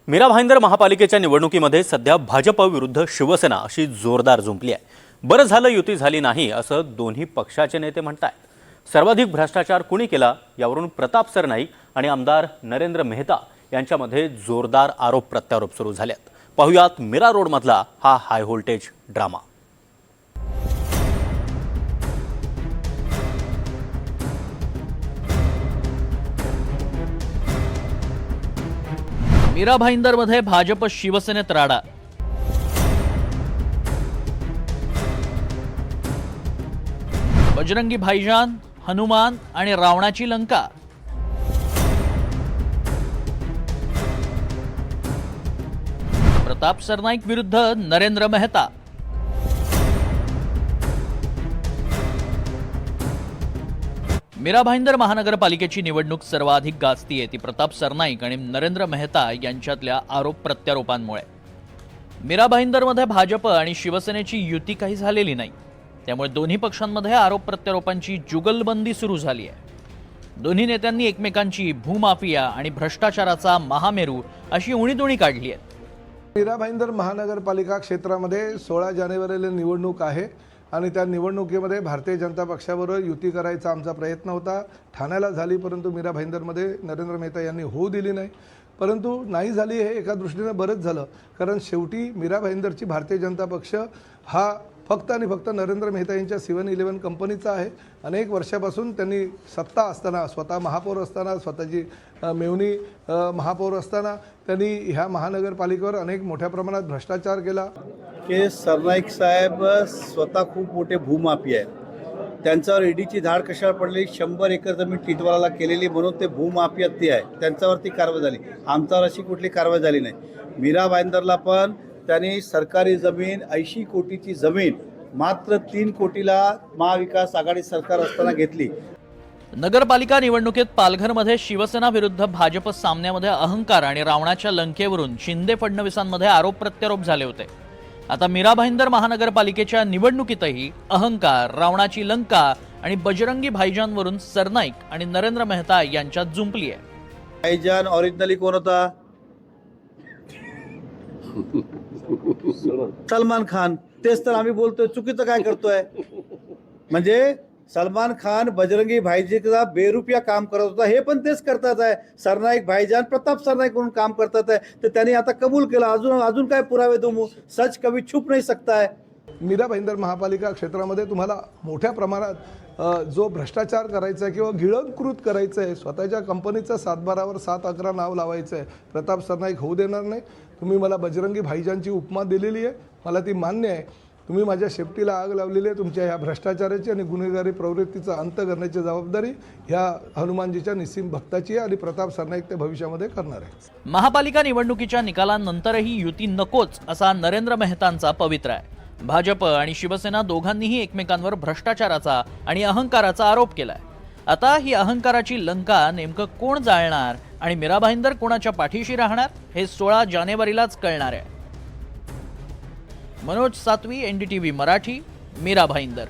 मीरा भाईंदर महापालिकेच्या निवडणुकीमध्ये सध्या भाजप विरुद्ध शिवसेना अशी जोरदार झुंपली आहे। बरं झालं युती झाली नाही असं दोन्ही पक्षाचे नेते म्हणतात। सर्वाधिक भ्रष्टाचार कुणी केला यावरून प्रताप सरनाईक आणि आमदार नरेंद्र मेहता यांच्यामध्ये जोरदार आरोप प्रत्यारोप सुरू झालेत। पाहुयात मीरा रोड मधला हा हाय व्होल्टेज ड्रामा। मीरा भाईंदरमध्ये भाजप शिवसेनेत राडा। बजरंगी भाईजान, हनुमान आणि रावणाची लंका। प्रताप सरनाईक विरुद्ध नरेंद्र मेहता। मीरा भाईंदर महानगरपालिकेची निवडणूक सर्वाधिक गाजतीये ती प्रताप सरनाईक आणि नरेंद्र मेहता यांच्यातल्या आरोप प्रत्यारोपांमुळे। मीरा भाईंदरमध्ये भाजप आणि शिवसेनेची युती काही झालेली नाही, त्यामुळे दोन्ही पक्षांमध्ये आरोप प्रत्यारोपांची जुगलबंदी सुरू झाली आहे। दोन्ही नेत्यांनी एकमेकांची भूमाफिया आणि भ्रष्टाचाराचा महामेरू अशी उणीधुणी काढली आहे। मीरा भाईंदर महानगरपालिका क्षेत्रामध्ये 16 जानेवारीला निवडणूक आहे आणि त्या निवडणुकीमध्ये भारतीय जनता पक्षाबरोबर युती करायचा आमचा प्रयत्न होता। ठाण्याला झाली, परंतु मीरा भाईंदरमध्ये नरेंद्र मेहता यांनी होऊ दिली नाही। परंतु नाही झाली हे एका दृष्टीने बरंच झालं, कारण शेवटी मीरा भाईंदरची भारतीय जनता पक्ष हा फक्त आणि फक्त नरेंद्र मेहता यांच्या 7-11 कंपनीचा आहे। अनेक वर्षापासून त्यांनी सत्ता असताना, स्वतः महापौर असताना, स्वतःची मेवणी महापौर असताना त्यांनी ह्या महानगरपालिकेवर अनेक मोठ्या प्रमाणात भ्रष्टाचार केला। की सरनाईक साहेब स्वतः खूप मोठे भूमाफी आहेत। त्यांच्यावर ईडीची धाड कशाला पडली? 100 एकर जमीन टिटवाळाला केलेली म्हणून ते भूमाफिया ते आहे, त्यांच्यावरती कारवाई झाली। आमच्यावर अशी कुठली कारवाई झाली नाही। मीरा भाईंदरला पण त्यांनी सरकारी जमीन 80 कोटीची जमीन मात्र 3 कोटीला महाविकास आघाडी सरकार असताना घेतली। नगरपालिका निवडणुकीत पालघरमध्ये शिवसेना विरुद्ध भाजप सामन्यामध्ये अहंकार आणि रावणाच्या लंकेवरून शिंदे फडणवीसांमध्ये आरोप प्रत्यारोप झाले होते। आता मीरा भाईंदर महानगरपालिकेच्या निवडणुकीतही अहंकार, रावणाची लंका आणि बजरंगी भाईजानवरून सरनाईक आणि नरेंद्र मेहता यांच्यात जुंपली आहे। भाईजान ओरिजिनली कोण होता? सलमान खान। तेच तर आम्ही बोलतोय, चुकीचं काय करतोय? म्हणजे सलमान खान बजरंगी भाईजीचा बेरुपया काम करत होता, हे पण तेच करतात आहे। सरनाईक भाईजान प्रताप सरनाईक म्हणून काम करतात आहे, तर त्यांनी आता कबूल केला। अजून काय पुरावे देऊ? सच कभी छुप नाही सकता है। मीरा भाईंदर महापालिका क्षेत्रामध्ये तुम्हाला मोठ्या प्रमाणात जो भ्रष्टाचार करायचा आहे किंवा गिळंकृत करायचं आहे, स्वतःच्या कंपनीचं 7-12वर 7-11 नाव लावायचं आहे, प्रताप सरनाईक होऊ देणार नाही। तुम्ही मला बजरंगी भाईजानची उपमा दिलेली आहे, मला ती मान्य आहे। तुम्ही माझ्या शेपटीला आग लावलेली आहे। तुमच्या ह्या भ्रष्टाचाराची आणि गुन्हेगारी प्रवृत्तीचा अंत करण्याची जबाबदारी ह्या हनुमानजीच्या निस्सिम भक्ताची आहे आणि प्रताप सरनाईक ते भविष्यामध्ये करणार आहे। महापालिका निवडणुकीच्या निकालानंतरही युती नकोच असा नरेंद्र मेहतांचा पवित्रा आहे। भाजप आणि शिवसेना दोघांनीही एकमेकांवर भ्रष्टाचाराचा आणि अहंकाराचा आरोप केलाय। आता ही अहंकाराची लंका नेमकं कोण जाळणार आणि मीरा भाईंदर कोणाच्या पाठीशी राहणार हे 16 जानेवारीलाच कळणार आहे। मनोज सातवी, NDTV मराठी, मीरा भाईंदर।